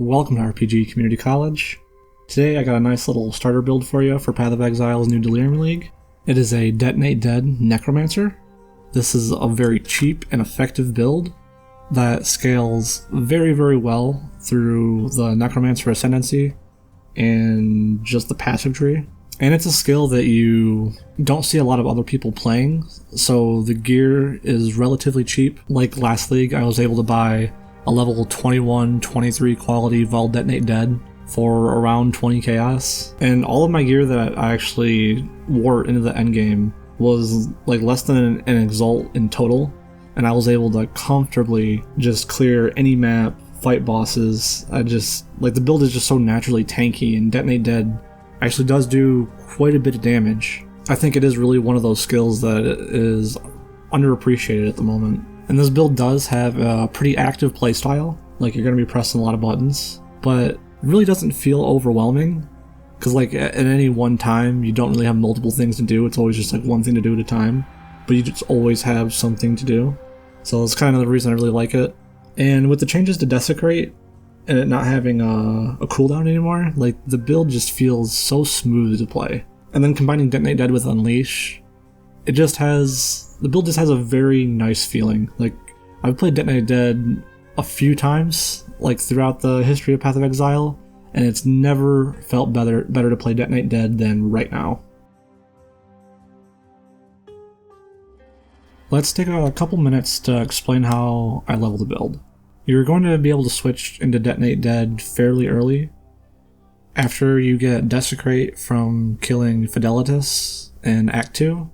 Welcome to RPG Community College. Today I got a nice little starter build for you for Path of Exile's new Delirium League. It is a Detonate Dead Necromancer. This is a very cheap and effective build that scales very, very well through the Necromancer Ascendancy and just the passive tree. And it's a skill that you don't see a lot of other people playing, so the gear is relatively cheap. Like last league, I was able to buy a level 21, 23 quality Vol Detonate Dead for around 20 chaos. And all of my gear that I actually wore into the endgame was like less than an exalt in total, and I was able to comfortably just clear any map, fight bosses. The build is just so naturally tanky, and Detonate Dead actually does do quite a bit of damage. I think it is really one of those skills that is underappreciated at the moment. And this build does have a pretty active playstyle, like you're going to be pressing a lot of buttons, but it really doesn't feel overwhelming, because like at any one time you don't really have multiple things to do. It's always just like one thing to do at a time, but you just always have something to do. So that's kind of the reason I really like it. And with the changes to Desecrate and it not having a cooldown anymore, like the build just feels so smooth to play. And then combining Detonate Dead with Unleash, the build just has a very nice feeling. Like, I've played Detonate Dead a few times, like throughout the history of Path of Exile, and it's never felt better to play Detonate Dead than right now. Let's take a couple minutes to explain how I level the build. You're going to be able to switch into Detonate Dead fairly early. After you get Desecrate from killing Fidelitas in Act 2,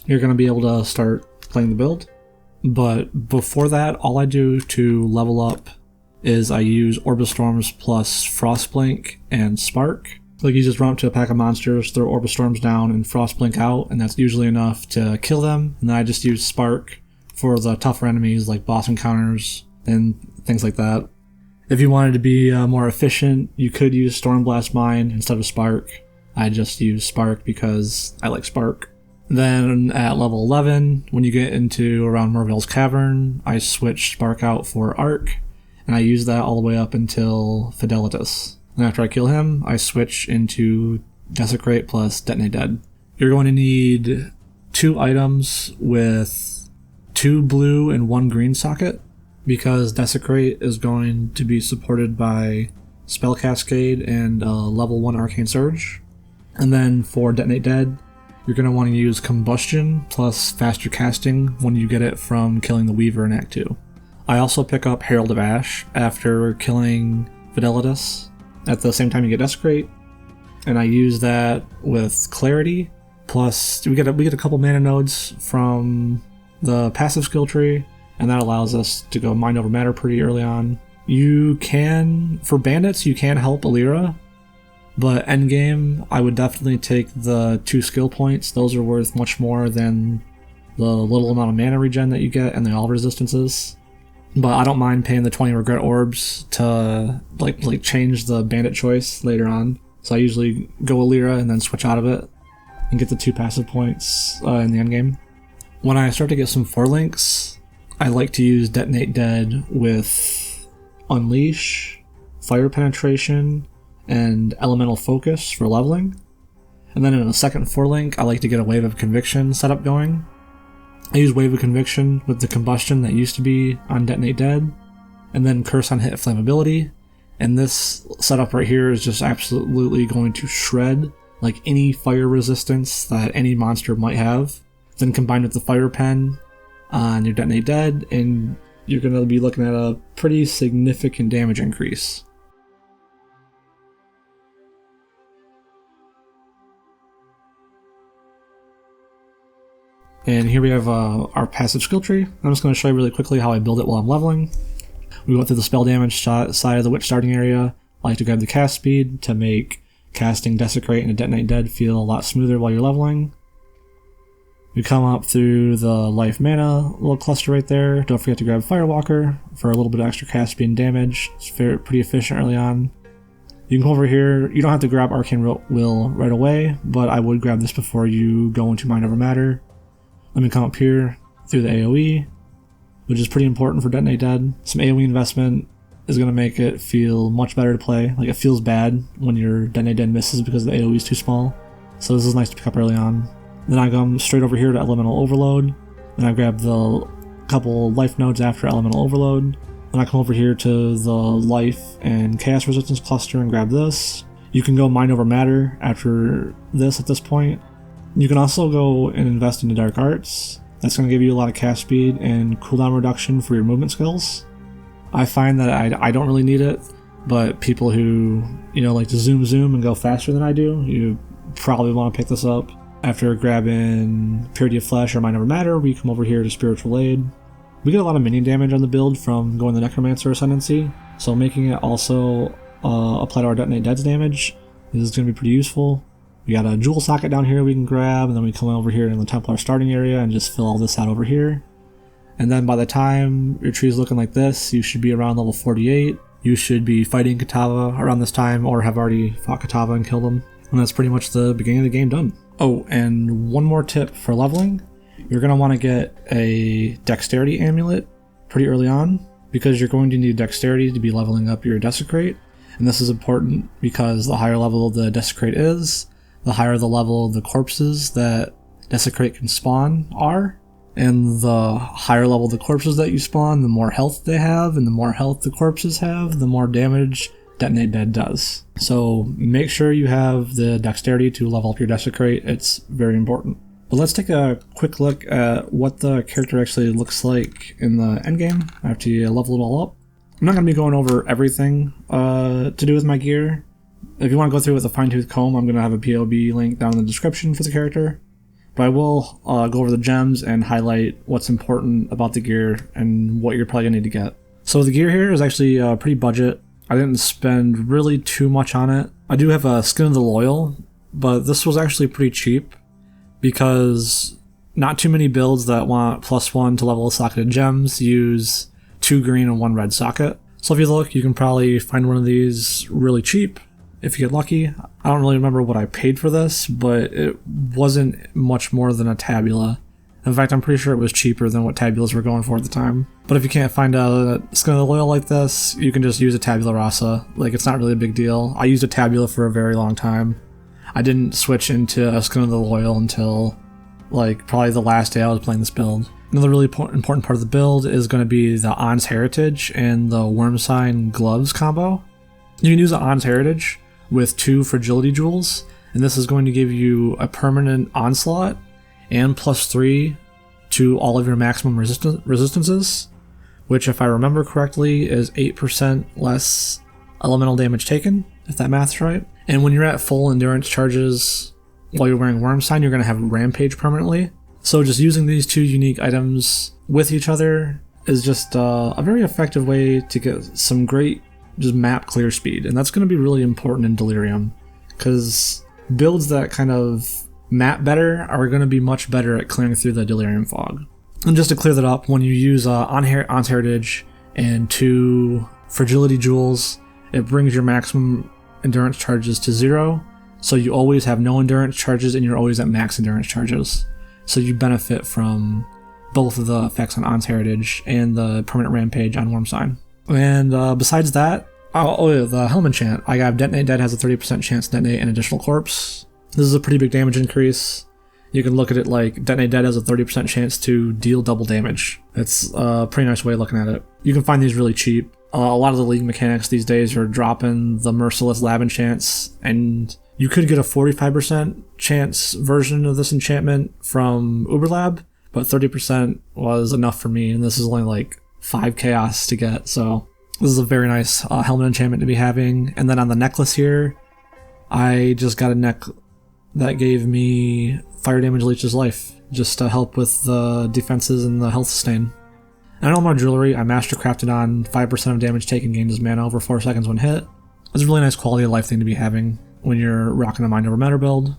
you're going to be able to start playing the build. But before that, all I do to level up is I use Orbistorms plus Frostblink and Spark. Like, you just run up to a pack of monsters, throw Orbistorms down and Frostblink out, and that's usually enough to kill them. And then I just use Spark for the tougher enemies like boss encounters and things like that. If you wanted to be more efficient, you could use Stormblast Mine instead of Spark. I just use Spark because I like Spark. Then at level 11, when you get into around Mervale's Cavern, I switch Spark out for Arc, and I use that all the way up until Fidelitas. And after I kill him, I switch into Desecrate plus Detonate Dead. You're going to need 2 items with 2 blue and 1 green socket, because Desecrate is going to be supported by Spell Cascade and level 1 Arcane Surge. And then for Detonate Dead, you're going to want to use Combustion plus faster casting when you get it from killing the Weaver in Act 2. I also pick up Herald of Ash after killing Fidelitas at the same time you get Desecrate, and I use that with Clarity, plus we get a couple mana nodes from the passive skill tree, and that allows us to go Mind Over Matter pretty early on. For bandits, you can help Alira, but endgame, I would definitely take the 2 skill points. Those are worth much more than the little amount of mana regen that you get and the all resistances. But I don't mind paying the 20 regret orbs to like change the bandit choice later on. So I usually go Alira and then switch out of it and get the 2 passive points in the endgame. When I start to get some 4 links, I like to use Detonate Dead with Unleash, Fire Penetration, and Elemental Focus for leveling. And then in a second 4 link, I like to get a Wave of Conviction setup going. I use Wave of Conviction with the Combustion that used to be on Detonate Dead, and then Curse on Hit Flammibility. And this setup right here is just absolutely going to shred like any fire resistance that any monster might have. Then combined with the Fire Pen on your Detonate Dead, and you're going to be looking at a pretty significant damage increase. And here we have our passive skill tree. I'm just going to show you really quickly how I build it while I'm leveling. We go through the spell damage side of the Witch starting area. I like to grab the cast speed to make casting Desecrate and Detonate Dead feel a lot smoother while you're leveling. We come up through the life mana little cluster right there. Don't forget to grab Firewalker for a little bit of extra cast speed and damage. It's pretty efficient early on. You can come over here. You don't have to grab Arcane Will right away, but I would grab this before you go into Mind Over Matter. Let me come up here through the AoE, which is pretty important for Detonate Dead. Some AoE investment is going to make it feel much better to play. Like, it feels bad when your Detonate Dead misses because the AoE is too small. So this is nice to pick up early on. Then I come straight over here to Elemental Overload. Then I grab the couple life nodes after Elemental Overload. Then I come over here to the life and chaos resistance cluster and grab this. You can go mind over matter after this at this point. You can also go and invest into dark arts. That's going to give you a lot of cast speed and cooldown reduction for your movement skills. I find that I don't really need it, but people who, like to zoom and go faster than I do, you probably want to pick this up. After grabbing Purity of Flesh or Mind Over Matter, we come over here to Spiritual Aid. We get a lot of minion damage on the build from going the Necromancer Ascendancy, so making it also apply to our Detonate Dead's damage is going to be pretty useful. We got a Jewel Socket down here we can grab, and then we come over here in the Templar starting area and just fill all this out over here. And then by the time your tree is looking like this, you should be around level 48. You should be fighting Katava around this time, or have already fought Katava and killed him. And that's pretty much the beginning of the game done. Oh, and one more tip for leveling. You're going to want to get a Dexterity Amulet pretty early on, because you're going to need Dexterity to be leveling up your Desecrate. And this is important because the higher level the Desecrate is, the higher the level of the corpses that Desecrate can spawn are. And the higher level the corpses that you spawn, the more health they have, and the more health the corpses have, the more damage Detonate Dead does. So make sure you have the Dexterity to level up your Desecrate. It's very important. But let's take a quick look at what the character actually looks like in the endgame after you level it all up. I'm not going to be going over everything to do with my gear. If you want to go through with a fine-tooth comb, I'm going to have a POB link down in the description for the character. But I will go over the gems and highlight what's important about the gear and what you're probably going to need to get. So the gear here is actually pretty budget. I didn't spend really too much on it. I do have a Skin of the Loyal, but this was actually pretty cheap because not too many builds that want +1 to level socketed gems use 2 green and 1 red socket. So if you look, you can probably find one of these really cheap if you get lucky. I don't really remember what I paid for this, but it wasn't much more than a tabula. In fact, I'm pretty sure it was cheaper than what tabulas were going for at the time. But if you can't find a Skin of the Loyal like this, you can just use a tabula rasa. Like, it's not really a big deal. I used a tabula for a very long time. I didn't switch into a Skin of the Loyal until, like, probably the last day I was playing this build. Another really important part of the build is going to be the On's Heritage and the Worm Sign Gloves combo. You can use the On's Heritage with 2 Fragility Jewels, and this is going to give you a permanent Onslaught and +3 to all of your maximum resistances, which, if I remember correctly, is 8% less elemental damage taken, if that math's right. And when you're at full endurance charges while you're wearing Worm Sign, you're going to have Rampage permanently. So just using these 2 unique items with each other is just a very effective way to get some great just map clear speed, and that's going to be really important in Delirium, because builds that kind of map better are going to be much better at clearing through the Delirium fog. And just to clear that up, when you use On's Heritage and 2 Fragility Jewels, it brings your maximum endurance charges to 0, so you always have no endurance charges and you're always at max endurance charges. So you benefit from both of the effects on On's Heritage and the permanent Rampage on Worm Sign. And besides that, the Helm enchant. I got Detonate Dead has a 30% chance to detonate an additional corpse. This is a pretty big damage increase. You can look at it like Detonate Dead has a 30% chance to deal double damage. It's a pretty nice way of looking at it. You can find these really cheap. A lot of the League mechanics these days are dropping the Merciless Lab enchants, and you could get a 45% chance version of this enchantment from Uberlab, but 30% was enough for me, and this is only like 5 chaos to get, so this is a very nice helmet enchantment to be having. And then on the necklace here, I just got a neck that gave me Fire Damage Leech's Life, just to help with the defenses and the health sustain. And on my jewelry, I mastercrafted on 5% of damage taken gained as mana over 4 seconds when hit. It's a really nice quality of life thing to be having when you're rocking a Mind Over Matter build.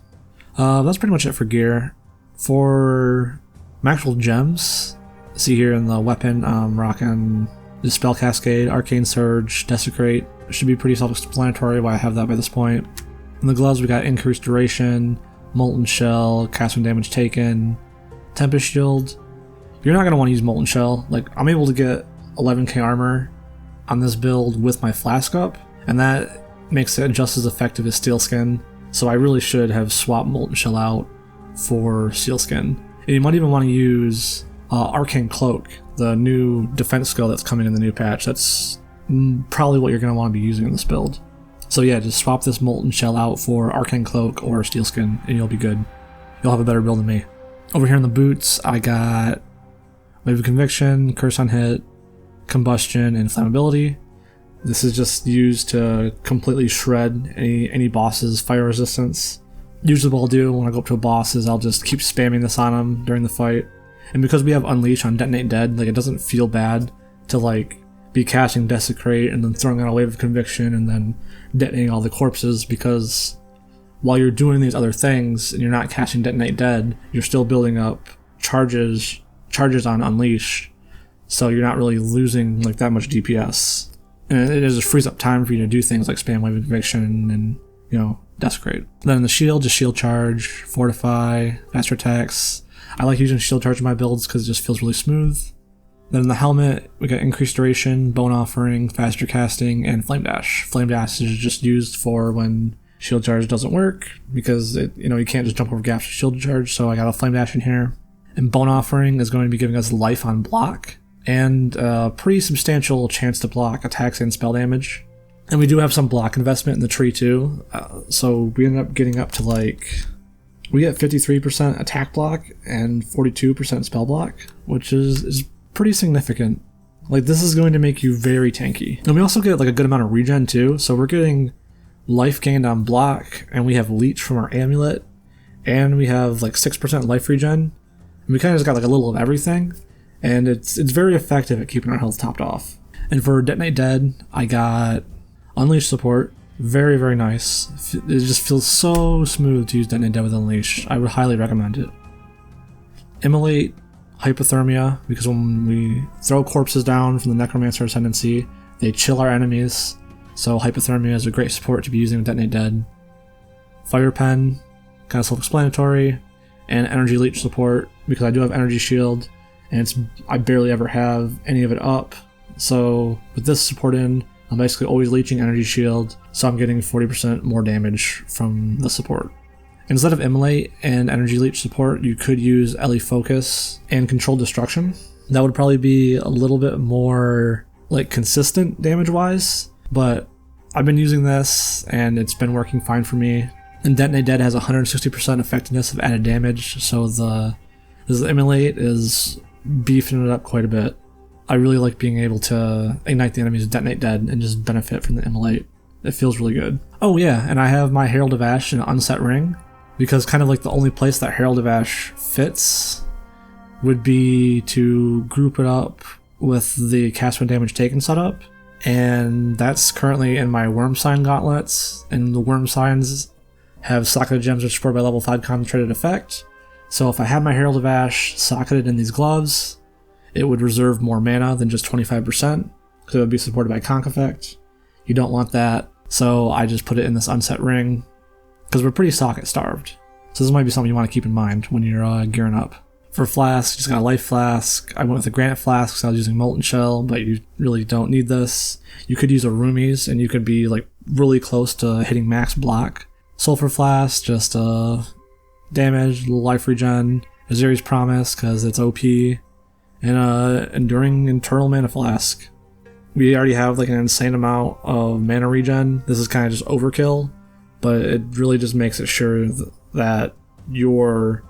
That's pretty much it for gear. For my actual gems, see here in the weapon, I'm rocking Dispel Cascade, Arcane Surge, Desecrate. It should be pretty self-explanatory why I have that by this point. In the gloves, we got Increased Duration, Molten Shell, Casting Damage Taken, Tempest Shield. You're not going to want to use Molten Shell. Like, I'm able to get 11k armor on this build with my flask up, and that makes it just as effective as Steel Skin, so I really should have swapped Molten Shell out for Steel Skin. And you might even want to use Arcane Cloak, the new defense skill that's coming in the new patch. That's probably what you're going to want to be using in this build. So yeah, just swap this Molten Shell out for Arcane Cloak or Steel Skin, and you'll be good. You'll have a better build than me. Over here in the boots, I got Wave of Conviction, Curse on Hit, Combustion, and Flammibility. This is just used to completely shred any boss's fire resistance. Usually what I'll do when I go up to a boss is I'll just keep spamming this on them during the fight. And because we have Unleash on Detonate Dead, like, it doesn't feel bad to like be casting Desecrate and then throwing out a Wave of Conviction and then detonating all the corpses, because while you're doing these other things and you're not casting Detonate Dead, you're still building up charges on Unleash, so you're not really losing like that much DPS. And it just frees up time for you to do things like spam Wave of Conviction and, you know, Desecrate. Then in the shield, just Shield Charge, Fortify, Faster Attacks. I like using Shield Charge in my builds because it just feels really smooth. Then in the helmet, we got Increased Duration, Bone Offering, Faster Casting, and Flame Dash. Flame Dash is just used for when Shield Charge doesn't work, because you can't just jump over gaps with Shield Charge, so I got a Flame Dash in here. And Bone Offering is going to be giving us life on block, and a pretty substantial chance to block attacks and spell damage. And we do have some block investment in the tree too, so we end up getting up to we get 53% attack block and 42% spell block, which is pretty significant. Like, this is going to make you very tanky. And we also get like a good amount of regen too, so we're getting life gained on block, and we have leech from our amulet, and we have like 6% life regen. And we kind of just got like a little of everything, and it's very effective at keeping our health topped off. And for Detonate Dead, I got Unleash support. Very, very nice. It just feels so smooth to use Detonate Dead with Unleash. I would highly recommend it. Immolate, Hypothermia, because when we throw corpses down from the Necromancer Ascendancy, they chill our enemies, so Hypothermia is a great support to be using with Detonate Dead. Fire Pen, kind of self-explanatory, and Energy Leech support, because I do have Energy Shield, and I barely ever have any of it up, so with this support in, I'm basically always leeching Energy Shield, so I'm getting 40% more damage from the support. Instead of Immolate and Energy Leech support, you could use Ellie Focus and Controlled Destruction. That would probably be a little bit more like consistent damage-wise, but I've been using this and it's been working fine for me. And Detonate Dead has 160% effectiveness of added damage, so this Immolate is beefing it up quite a bit. I really like being able to ignite the enemies with Detonate Dead and just benefit from the Immolate. It feels really good. Oh yeah, and I have my Herald of Ash in an unset ring, because kind of like the only place that Herald of Ash fits would be to group it up with the cast when damage taken setup, and that's currently in my Worm Sign gauntlets, and the Worm Signs have socketed gems which are supported by level 5 concentrated effect. So if I had my Herald of Ash socketed in these gloves, it would reserve more mana than just 25%, because it would be supported by Conk effect. You don't want that, so I just put it in this unset ring, because we're pretty socket starved. So this might be something you want to keep in mind when you're gearing up. For flask, just got a life flask. I went with a granite flask because I was using Molten Shell, but you really don't need this. You could use a Roomies, and you could be like really close to hitting max block. Sulfur flask, just damage, life regen. Aziri's Promise because it's OP, and Enduring Internal Mana Flask. We already have like an insane amount of mana regen. This is kind of just overkill, but it really just makes it sure that you're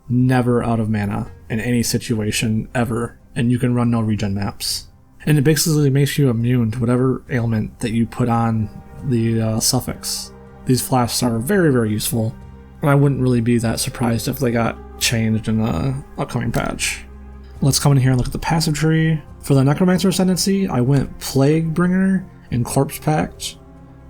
never out of mana in any situation ever, and you can run no regen maps. And it basically makes you immune to whatever ailment that you put on the suffix. These flasks are very, very useful, and I wouldn't really be that surprised if they got changed in the upcoming patch. Let's come in here and look at the passive tree. For the Necromancer Ascendancy, I went Plague Bringer and Corpse Pact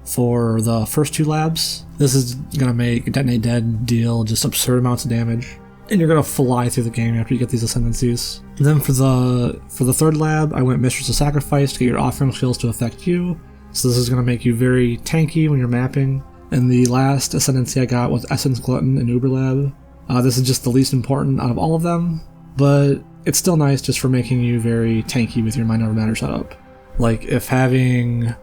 for the first two labs. This is going to make Detonate Dead deal just absurd amounts of damage, and you're going to fly through the game after you get these Ascendancies. And then for the third lab, I went Mistress of Sacrifice to get your offering skills to affect you. So this is going to make you very tanky when you're mapping. And the last Ascendancy I got was Essence Glutton and Uber Lab. This is just the least important out of all of them, but it's still nice just for making you very tanky with your Mind Over Matter setup. Like if having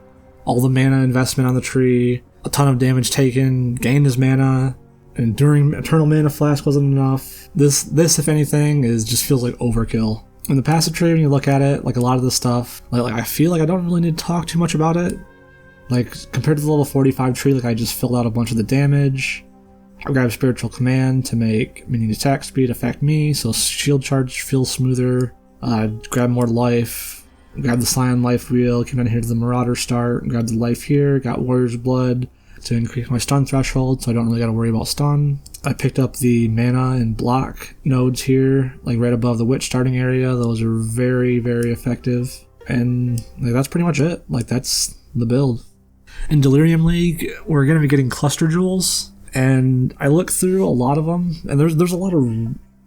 all the mana investment on the tree, a ton of damage taken, gained his mana, enduring eternal mana flask wasn't enough. This if anything just feels like overkill. In the passive tree, when you look at it, like a lot of this stuff, like I feel like I don't really need to talk too much about it. Like compared to the level 45 tree, like I just filled out a bunch of the damage. I grabbed Spiritual Command to make minion attack speed affect me, so shield charge feels smoother. Grab more life, grab the Scion life wheel, came down here to the Marauder start, grab the life here, got Warrior's Blood to increase my stun threshold, so I don't really gotta worry about stun. I picked up the mana and block nodes here, like right above the Witch starting area. Those are very, very effective. And like, that's pretty much it. Like that's the build. In Delirium League, we're gonna be getting cluster jewels. And I looked through a lot of them, and there's a lot of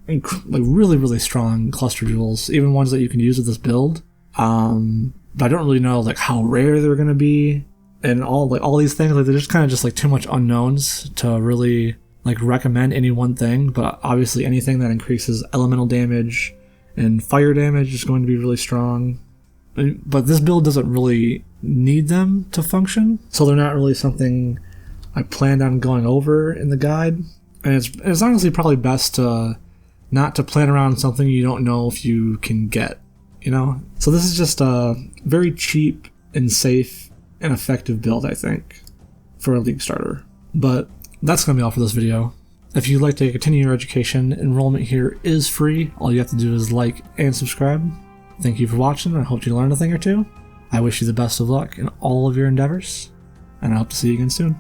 like really strong cluster jewels, even ones that you can use with this build. But I don't really know like how rare they're gonna be, and all these things. Like they're just kind of just like too much unknowns to really like recommend any one thing. But obviously anything that increases elemental damage and fire damage is going to be really strong. But this build doesn't really need them to function, so they're not really something I planned on going over in the guide. And it's honestly probably best to not to plan around something you don't know if you can get, you know? So this is just a very cheap and safe and effective build, I think, for a League starter. But that's going to be all for this video. If you'd like to continue your education, enrollment here is free. All you have to do is like and subscribe. Thank you for watching. I hope you learned a thing or two. I wish you the best of luck in all of your endeavors, and I hope to see you again soon.